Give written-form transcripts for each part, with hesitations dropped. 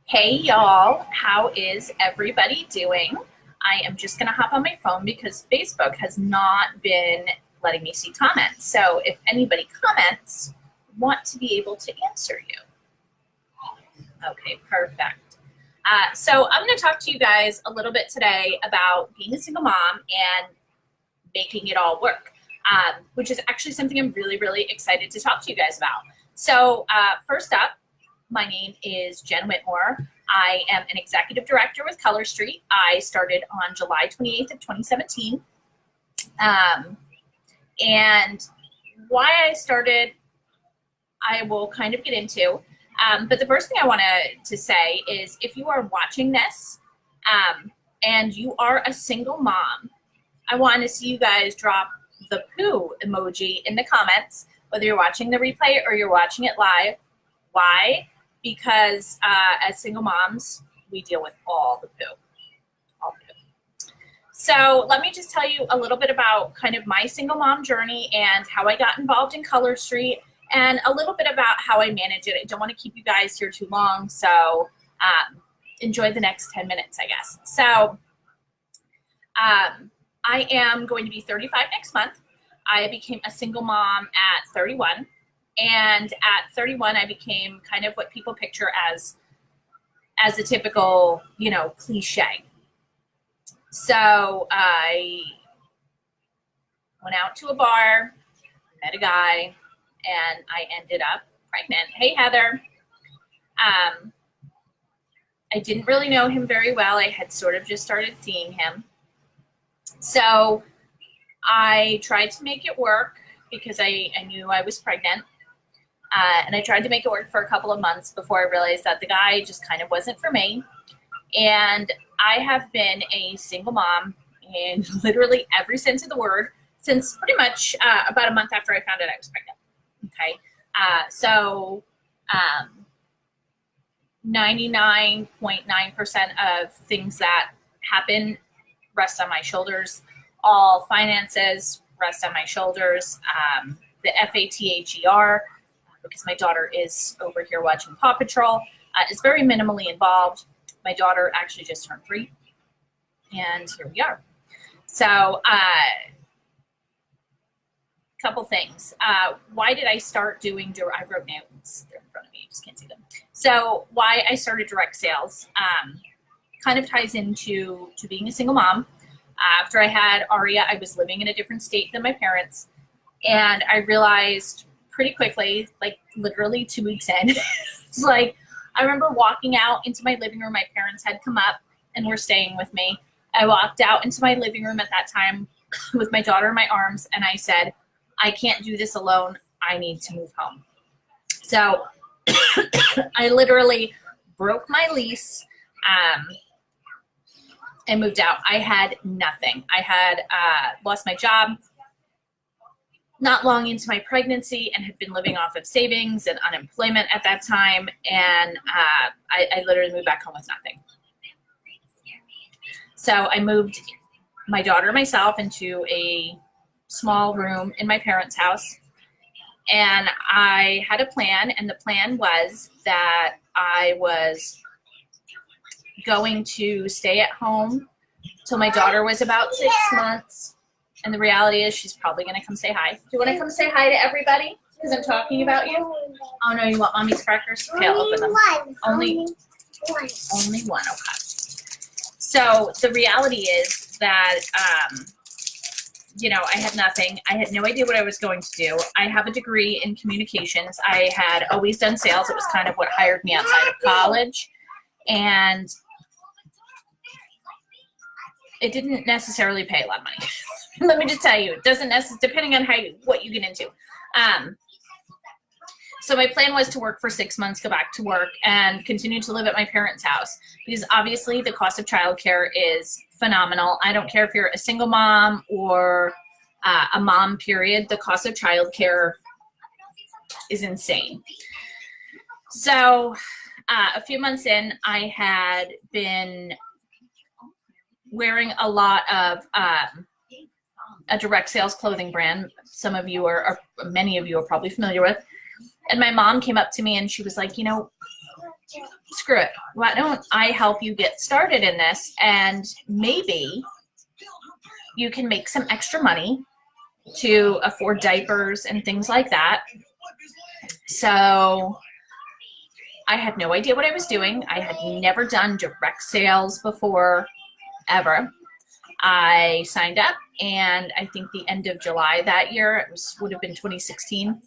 Hey y'all, how is everybody doing? I am just gonna hop on my phone because Facebook has not been letting me see comments. So if anybody comments, want to be able to answer you. Okay, perfect. So I'm gonna talk to you guys a little bit today about being a single mom and making it all work, which is actually something I'm really excited to talk to you guys about. So first up, my name is Jen Whitmore. I am an executive director with Color Street. I started on July 28th of 2017. And why I started, I will kind of get into. But the first thing I wanted to say is if you are watching this and you are a single mom, I want to see you guys drop the poo emoji in the comments, whether you're watching the replay or you're watching it live. Why? Because as single moms, we deal with all the poo. All the poo. So let me just tell you a little bit about kind of my single mom journey and how I got involved in Color Street and a little bit about how I manage it. I don't want to keep you guys here too long, so enjoy the next 10 minutes, I guess. So I am going to be 35 next month. I became a single mom at 31. And at 31, I became kind of what people picture as a typical, you know, cliche. So I went out to a bar, met a guy, and I ended up pregnant. Hey, Heather. I didn't really know him very well. I had sort of just started seeing him. So I tried to make it work because I knew I was pregnant. And I tried to make it work for a couple of months before I realized that the guy just kind of wasn't for me. And I have been a single mom in literally every sense of the word since pretty much about a month after I found out I was pregnant. Okay. So 99.9% of things that happen rest on my shoulders. All finances rest on my shoulders. The FATHER, because my daughter is over here watching Paw Patrol, is very minimally involved. My daughter actually just turned 3, and here we are. So couple things. Why did I start doing I wrote notes. They're in front of me. You just can't see them. So why I started direct sales kind of ties into being a single mom. After I had Aria, I was living in a different state than my parents, and I realized pretty quickly, like literally 2 weeks in, it's like I remember walking out into my living room. My parents had come up and were staying with me. I walked out into my living room at that time with my daughter in my arms, and I said, I can't do this alone. I need to move home. So I literally broke my lease and moved out. I had nothing. I had lost my job not long into my pregnancy and had been living off of savings and unemployment at that time. And I literally moved back home with nothing. So I moved my daughter and myself into a small room in my parents' house. And I had a plan, and the plan was that I was going to stay at home till my daughter was about 6 months. And the reality is she's probably going to come say hi. Do you want to come say hi to everybody? Because I'm talking about you? Oh, no, you want Mommy's crackers? Okay, I'll open them. Only one, okay. So the reality is that, you know, I had nothing. I had no idea what I was going to do. I have a degree in communications. I had always done sales. It was kind of what hired me outside of college. And it didn't necessarily pay a lot of money. Let me just tell you, it doesn't necessarily, depending on what you get into. So my plan was to work for 6 months, go back to work, and continue to live at my parents' house, because obviously the cost of childcare is phenomenal. I don't care if you're a single mom or a mom, period. The cost of childcare is insane. So a few months in, I had been wearing a lot of a direct sales clothing brand. Some of you or many of you are probably familiar with. And my mom came up to me and she was like, you know, screw it. Why don't I help you get started in this, and maybe you can make some extra money to afford diapers and things like that. So I had no idea what I was doing. I had never done direct sales before, ever. I signed up, and I think the end of July that year, it would have been 2016,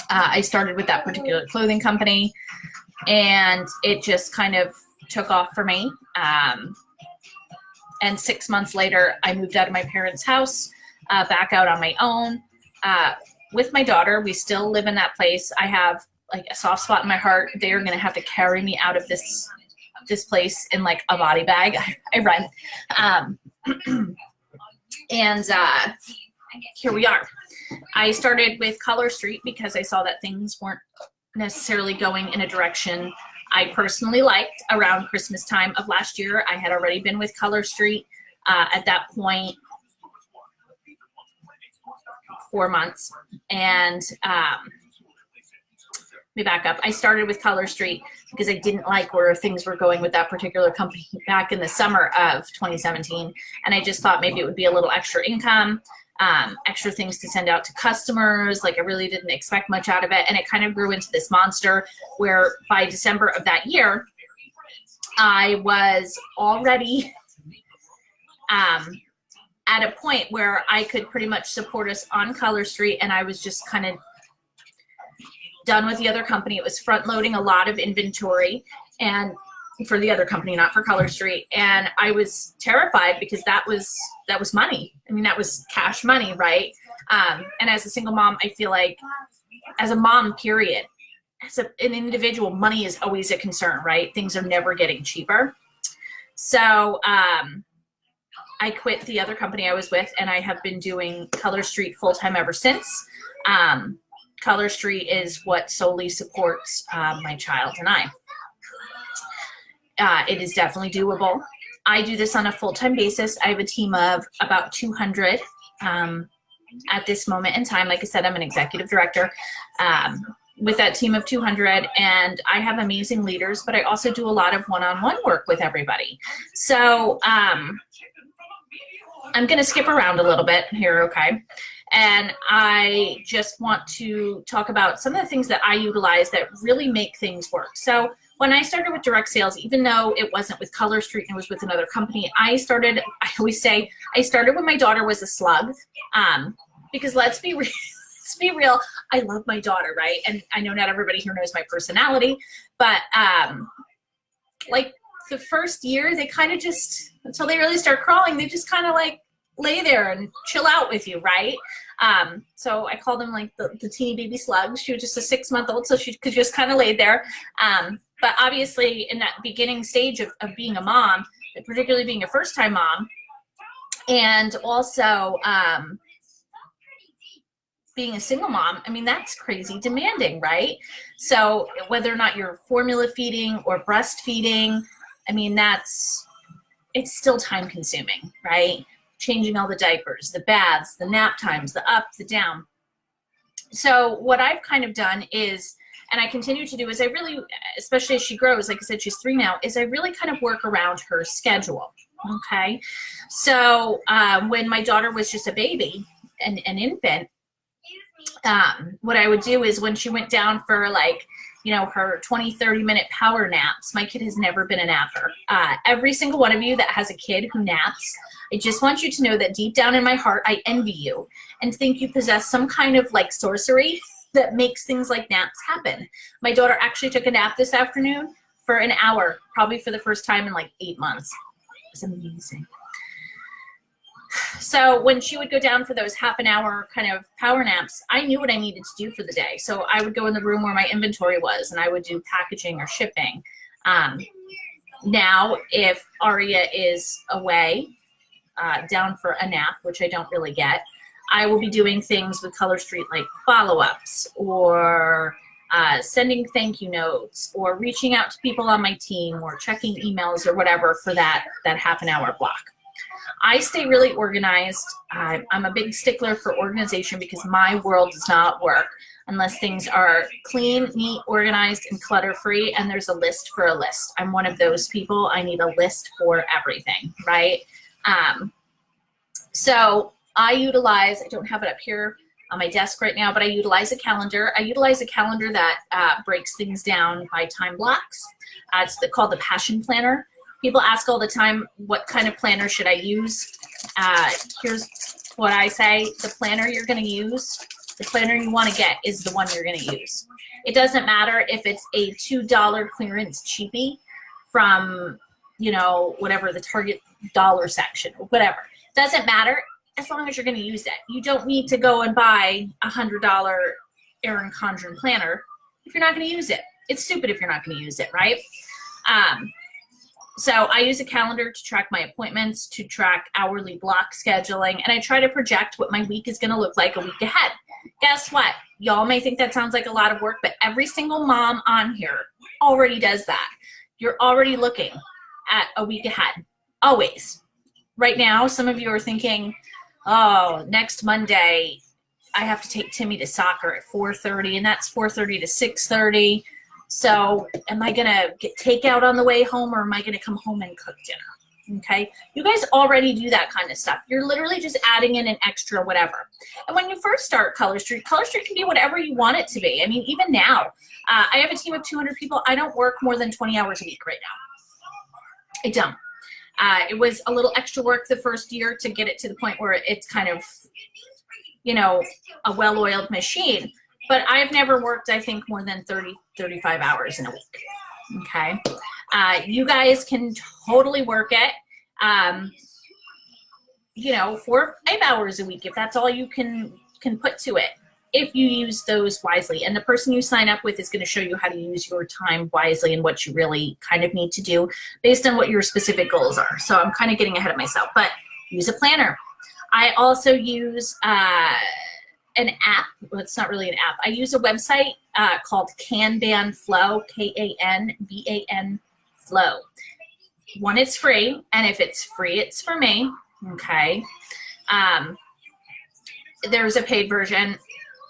I started with that particular clothing company, and it just kind of took off for me. And 6 months later, I moved out of my parents' house, back out on my own. With my daughter, we still live in that place. I have like a soft spot in my heart. They're gonna have to carry me out of this place in like a body bag. I rent. And here we are. I started with Color Street because I saw that things weren't necessarily going in a direction I personally liked. Around Christmas time of last year, I had already been with Color Street. At that point, 4 months. And let me back up. I started with Color Street because I didn't like where things were going with that particular company back in the summer of 2017. And I just thought maybe it would be a little extra income, extra things to send out to customers. Like I really didn't expect much out of it. And it kind of grew into this monster where by December of that year, I was already at a point where I could pretty much support us on Color Street, and I was just kind of done with the other company. It was front loading a lot of inventory, and for the other company, not for Color Street. And I was terrified because that was money. I mean, that was cash money, right? And as a single mom, I feel like as a mom, period, as an individual, money is always a concern, right? Things are never getting cheaper. So I quit the other company I was with, and I have been doing Color Street full-time ever since. Color Street is what solely supports my child and I. It is definitely doable. I do this on a full-time basis. I have a team of about 200 at this moment in time. Like I said, I'm an executive director with that team of 200, and I have amazing leaders, but I also do a lot of one-on-one work with everybody. So I'm going to skip around a little bit here, okay? And I just want to talk about some of the things that I utilize that really make things work. So when I started with direct sales, even though it wasn't with Color Street and it was with another company, I always say, I started when my daughter was a slug, because let's be real, I love my daughter, right? And I know not everybody here knows my personality, but like the first year, they kind of just, until they really start crawling, they just kind of like lay there and chill out with you, right? So I call them like the teeny baby slugs. She was just a 6-month-old, so she could just kind of lay there. But obviously in that beginning stage of being a mom, particularly being a first-time mom, and also being a single mom, I mean, that's crazy demanding, right? So whether or not you're formula feeding or breastfeeding, I mean, it's still time consuming, right? Changing all the diapers, the baths, the nap times, the up, the down. So what I've kind of done is, and I continue to do, is I really, especially as she grows, like I said, she's 3 now, is I really kind of work around her schedule, okay? So when my daughter was just a baby, an infant, what I would do is when she went down for like, you know, her 20-30 minute power naps, my kid has never been a napper. Every single one of you that has a kid who naps, I just want you to know that deep down in my heart, I envy you and think you possess some kind of like sorcery that makes things like naps happen. My daughter actually took a nap this afternoon for an hour, probably for the first time in like 8 months. It was amazing. So when she would go down for those half an hour kind of power naps, I knew what I needed to do for the day. So I would go in the room where my inventory was, and I would do packaging or shipping. Now, if Aria is away, down for a nap, which I don't really get, I will be doing things with Color Street like follow-ups or sending thank you notes or reaching out to people on my team or checking emails or whatever for that half an hour block. I stay really organized. I'm a big stickler for organization because my world does not work unless things are clean, neat, organized, and clutter-free, and there's a list for a list. I'm one of those people. I need a list for everything, right? So I don't have it up here on my desk right now, but I utilize a calendar. I utilize a calendar that breaks things down by time blocks. It's called the Passion Planner. People ask all the time, what kind of planner should I use? Here's what I say. The planner you're going to use, the planner you want to get is the one you're going to use. It doesn't matter if it's a $2 clearance cheapie from, you know, whatever, the Target dollar section or whatever. Doesn't matter as long as you're going to use it. You don't need to go and buy a $100 Erin Condren planner if you're not going to use it. It's stupid if you're not going to use it, right? So I use a calendar to track my appointments, to track hourly block scheduling, and I try to project what my week is going to look like a week ahead. Guess what? Y'all may think that sounds like a lot of work, but every single mom on here already does that. You're already looking at a week ahead, always. Right now, some of you are thinking, oh, next Monday, I have to take Timmy to soccer at 4:30, and that's 4:30 to 6:30. So am I going to get takeout on the way home, or am I going to come home and cook dinner? Okay. You guys already do that kind of stuff. You're literally just adding in an extra whatever. And when you first start Color Street can be whatever you want it to be. I mean, even now, I have a team of 200 people. I don't work more than 20 hours a week right now. I don't. It was a little extra work the first year to get it to the point where it's kind of, you know, a well-oiled machine. But I've never worked, I think, more than 30, 35 hours in a week, okay? You guys can totally work it, you know, 4 or 5 hours a week if that's all you can put to it, if you use those wisely. And the person you sign up with is going to show you how to use your time wisely and what you really kind of need to do based on what your specific goals are. So I'm kind of getting ahead of myself, but use a planner. I also use an app. Well, it's not really an app. I use a website called Kanban Flow, Kanban Flow. One, it's free, and if it's free, it's for me, okay? There's a paid version.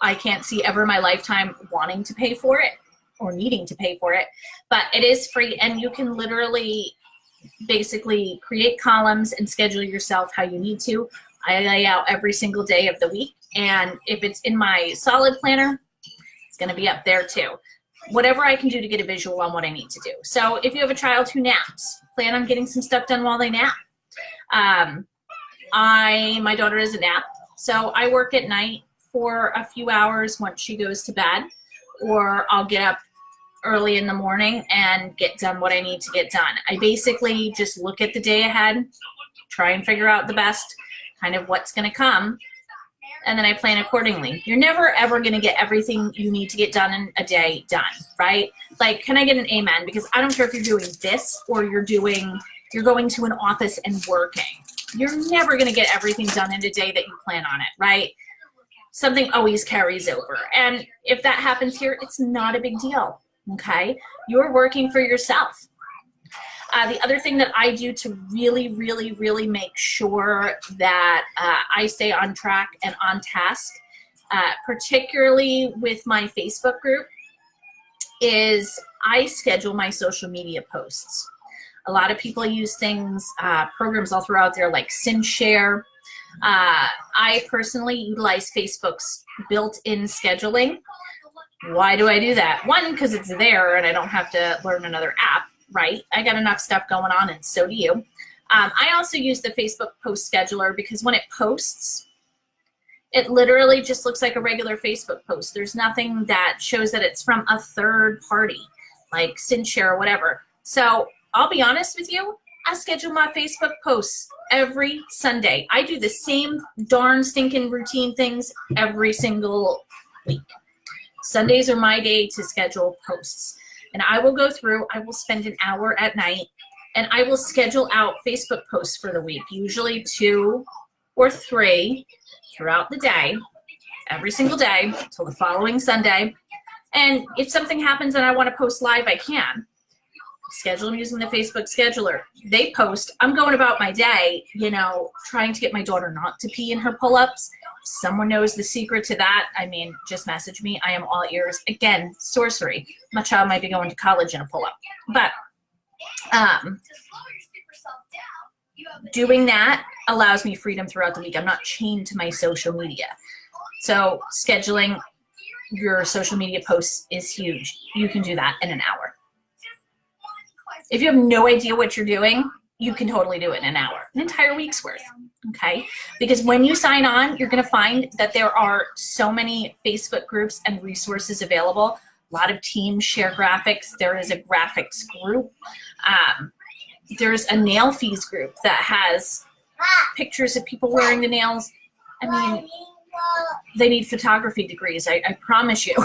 I can't see ever in my lifetime wanting to pay for it or needing to pay for it, but it is free, and you can literally basically create columns and schedule yourself how you need to. I lay out every single day of the week, and if it's in my solid planner, it's going to be up there too. Whatever I can do to get a visual on what I need to do. So if you have a child who naps, plan on getting some stuff done while they nap. My daughter is a nap, so I work at night for a few hours once she goes to bed, or I'll get up early in the morning and get done what I need to get done. I basically just look at the day ahead, try and figure out the best kind of what's going to come, and then I plan accordingly. You're never ever going to get everything you need to get done in a day done, right? Like, can I get an amen? Because I don't care if you're doing this or you're going to an office and working. You're never going to get everything done in a day that you plan on it, right? Something always carries over. And if that happens here, it's not a big deal, okay? You're working for yourself. The other thing that I do to really, really, really make sure that I stay on track and on task, particularly with my Facebook group, is I schedule my social media posts. A lot of people use things, programs all throughout there like SynShare. I personally utilize Facebook's built-in scheduling. Why do I do that? One, because it's there and I don't have to learn another app. Right? I got enough stuff going on, and so do you. I also use the Facebook post scheduler because when it posts, it literally just looks like a regular Facebook post. There's nothing that shows that it's from a third party, like SynShare or whatever. So I'll be honest with you, I schedule my Facebook posts every Sunday. I do the same darn stinking routine things every single week. Sundays are my day to schedule posts. And I will go through, I will spend an hour at night, and I will schedule out Facebook posts for the week, usually 2 or 3 throughout the day, every single day, till the following Sunday. And if something happens and I want to post live, I can. schedule them using the Facebook scheduler. They post, I'm going about my day, you know, trying to get my daughter not to pee in her pull-ups. Someone knows the secret to that. I mean, just message me. I am all ears. Again, sorcery. My child might be going to college in a pull-up. But doing that allows me freedom throughout the week. I'm not chained to my social media. So scheduling your social media posts is huge. You can do that in an hour. If you have no idea what you're doing, you can totally do it in an hour, an entire week's worth, okay? Because when you sign on, you're gonna find that there are so many Facebook groups and resources available. A lot of teams share graphics. There is a graphics group. There's a nail fees group that has pictures of people wearing the nails. I mean, they need photography degrees, I promise you.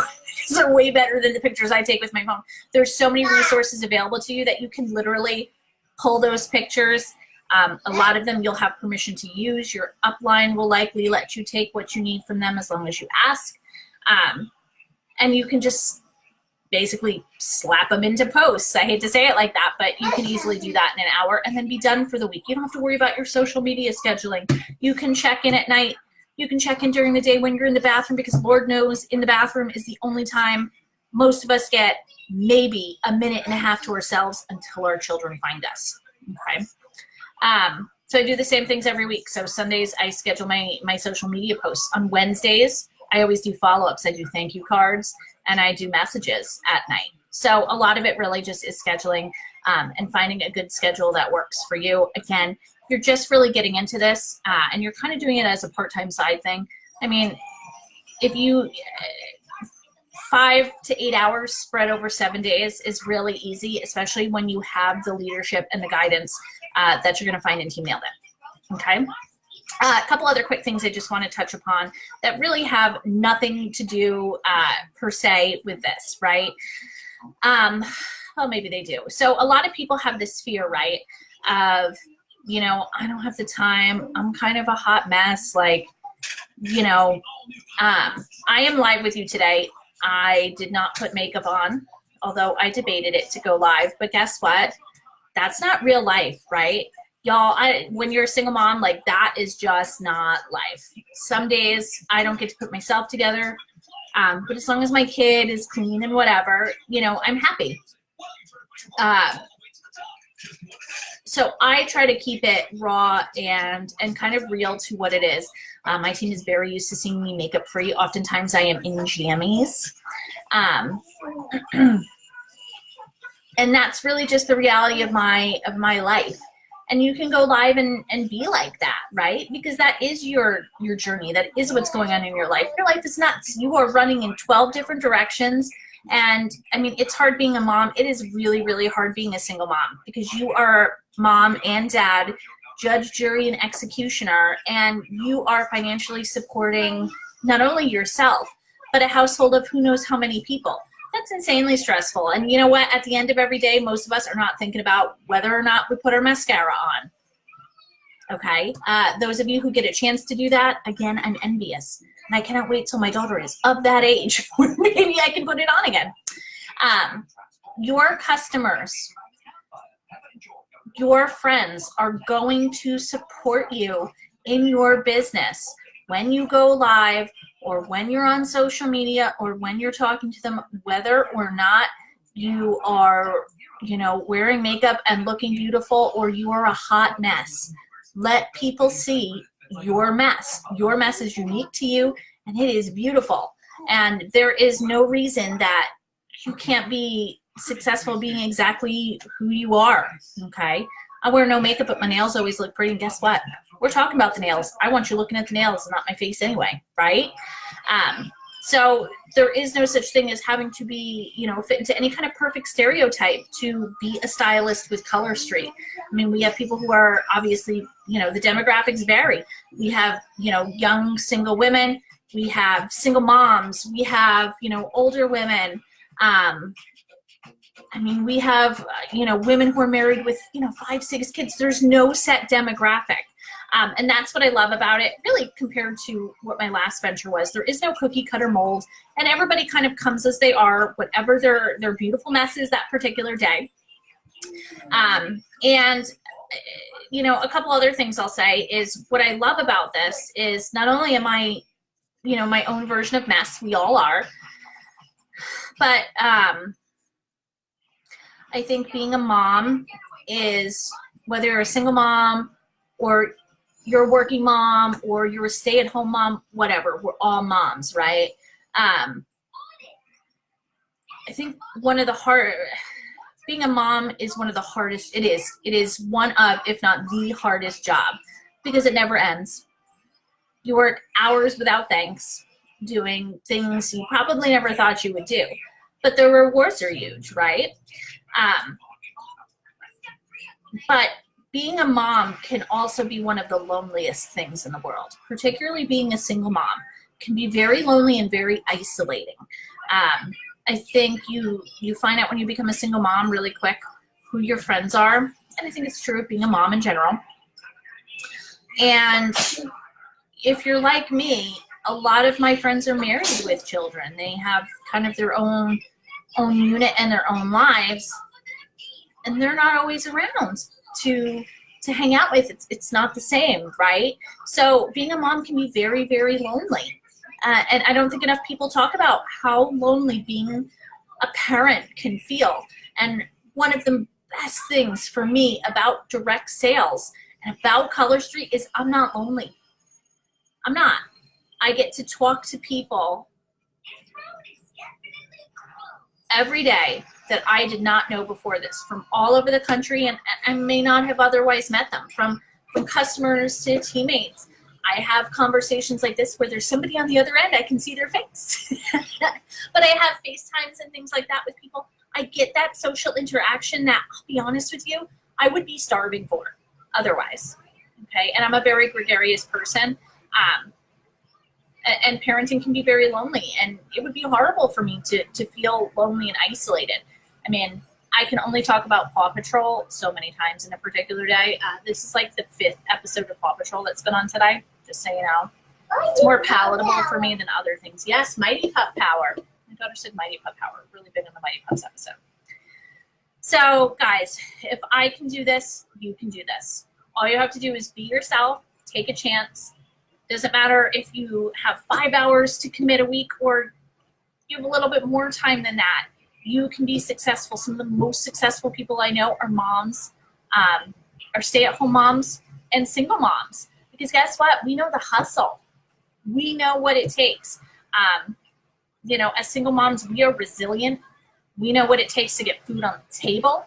These are way better than the pictures I take with my phone. There's so many resources available to you that you can literally pull those pictures. A lot of them you'll have permission to use. Your upline will likely let you take what you need from them as long as you ask. And you can just basically slap them into posts. I hate to say it like that, but you can easily do that in an hour and then be done for the week. You don't have to worry about your social media scheduling. You can check in at night. You can check in during the day when you're in the bathroom, because Lord knows in the bathroom is the only time most of us get maybe a minute and a half to ourselves until our children find us, okay? So I do the same things every week. So Sundays, I schedule my social media posts. On Wednesdays, I always do follow-ups. I do thank you cards, and I do messages at night. So a lot of it really just is scheduling and finding a good schedule that works for you. Again, you're just really getting into this and you're kind of doing it as a part-time side thing. I mean, if you, 5 to 8 hours spread over 7 days is really easy, especially when you have the leadership and the guidance that you're going to find in Team Nailed It, okay? A couple other quick things I just want to touch upon that really have nothing to do per se with this, right? Well, maybe they do. So a lot of people have this fear, right, of, you know, I don't have the time. I'm kind of a hot mess. Like, you know, I am live with you today. I did not put makeup on, although I debated it to go live. But guess what? That's not real life, right? Y'all, when you're a single mom, like, that is just not life. Some days I don't get to put myself together. But as long as my kid is clean and whatever, you know, I'm happy. So I try to keep it raw and kind of real to what it is. My team is very used to seeing me makeup free. Oftentimes I am in jammies. And that's really just the reality of my life. And you can go live and be like that, right? Because that is your journey. That is what's going on in your life. Your life is nuts. You are running in 12 different directions. And I mean, it's hard being a mom. It is really, really hard being a single mom, because you are mom and dad, judge, jury, and executioner, and you are financially supporting not only yourself, but a household of who knows how many people. That's insanely stressful. And you know what? At the end of every day, most of us are not thinking about whether or not we put our mascara on. Okay? Those of you who get a chance to do that, again, I'm envious. And I cannot wait till my daughter is of that age where maybe I can put it on again. Your customers, your friends are going to support you in your business when you go live, or when you're on social media, or when you're talking to them, whether or not you are, you know, wearing makeup and looking beautiful, or you are a hot mess. Let people see your mess. Your mess is unique to you, and it is beautiful. And there is no reason that you can't be successful being exactly who you are, okay? I wear no makeup, but my nails always look pretty, and guess what? We're talking about the nails. I want you looking at the nails and not my face anyway, right? So there is no such thing as having to be, you know, fit into any kind of perfect stereotype to be a stylist with Color Street. I mean, we have people who are obviously, you know, the demographics vary. We have, you know, young single women. We have single moms. We have, you know, older women. I mean, we have, you know, women who are married with, you know, 5, 6 kids. There's no set demographic. And that's what I love about it, really, compared to what my last venture was. There is no cookie cutter mold, and everybody kind of comes as they are, whatever their beautiful mess is that particular day. And you know, a couple other things I'll say is what I love about this is not only am I, you know, my own version of mess, we all are, but I think being a mom is, whether you're a single mom or you're a working mom or you're a stay-at-home mom, whatever, we're all moms, right? I think being a mom is one of the hardest, it is one of, if not the hardest job, because it never ends. You work hours without thanks, doing things you probably never thought you would do, but the rewards are huge, right? But being a mom can also be one of the loneliest things in the world, particularly being a single mom can be very lonely and very isolating. I think you find out when you become a single mom really quick who your friends are, and I think it's true of being a mom in general. And if you're like me, a lot of my friends are married with children. They have kind of their own unit and their own lives, and they're not always around to hang out with. It's not the same, right? So being a mom can be very, very lonely. And I don't think enough people talk about how lonely being a parent can feel. And one of the best things for me about direct sales and about Color Street is I'm not lonely. I'm not. I get to talk to people every day that I did not know before this, from all over the country, and I may not have otherwise met them, from customers to teammates. I have conversations like this where there's somebody on the other end, I can see their face. But I have FaceTimes and things like that with people. I get that social interaction that, I'll be honest with you, I would be starving for otherwise, okay? And I'm a very gregarious person, and parenting can be very lonely, and it would be horrible for me to feel lonely and isolated. I mean, I can only talk about Paw Patrol so many times in a particular day. This is like the 5th episode of Paw Patrol that's been on today, just so you know. It's more palatable for me than other things. Yes, Mighty Pup Power. My daughter said Mighty Pup Power. Really big on the Mighty Pups episode. So, guys, if I can do this, you can do this. All you have to do is be yourself, take a chance. Doesn't matter if you have 5 hours to commit a week or you have a little bit more time than that. You can be successful. Some of the most successful people I know are moms, are stay-at-home moms and single moms. Because guess what? We know the hustle. We know what it takes. You know, as single moms, we are resilient. We know what it takes to get food on the table.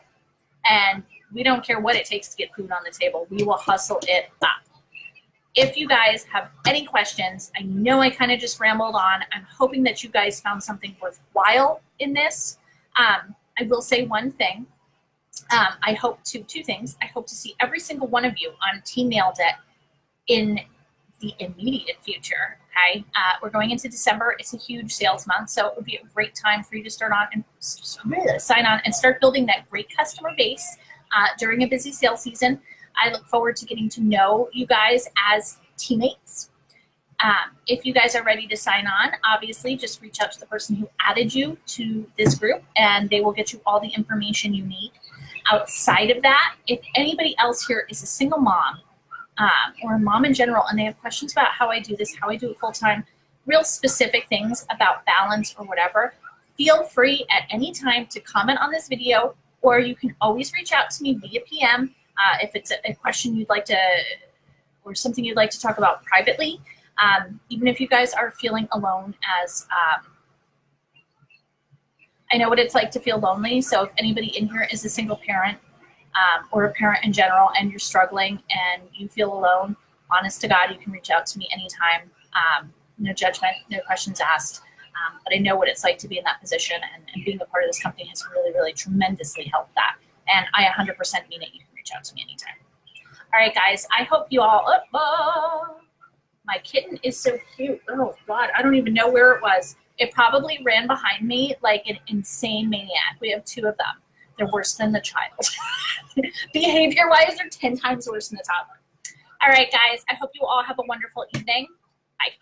And we don't care what it takes to get food on the table. We will hustle it up. If you guys have any questions, I know I kind of just rambled on. I'm hoping that you guys found something worthwhile in this. I will say one thing. I hope two things. I hope to see every single one of you on Team Nailed It in the immediate future. Okay, we're going into December. It's a huge sales month, so it would be a great time for you to start on and sign on and start building that great customer base during a busy sales season. I look forward to getting to know you guys as teammates. If you guys are ready to sign on, obviously just reach out to the person who added you to this group and they will get you all the information you need. Outside of that, if anybody else here is a single mom or a mom in general and they have questions about how I do this, how I do it full time, real specific things about balance or whatever, feel free at any time to comment on this video, or you can always reach out to me via PM if it's a question you'd like to, or something you'd like to talk about privately. Even if you guys are feeling alone, as I know what it's like to feel lonely. So if anybody in here is a single parent or a parent in general and you're struggling and you feel alone, honest to God, you can reach out to me anytime. No judgment, no questions asked. But I know what it's like to be in that position, and being a part of this company has really, really tremendously helped that. And I 100% mean it. You can reach out to me anytime. All right, guys, I hope you all, my kitten is so cute. Oh, God, I don't even know where it was. It probably ran behind me like an insane maniac. We have 2 of them. They're worse than the child. Behavior-wise, they're 10 times worse than the toddler. All right, guys, I hope you all have a wonderful evening. Bye.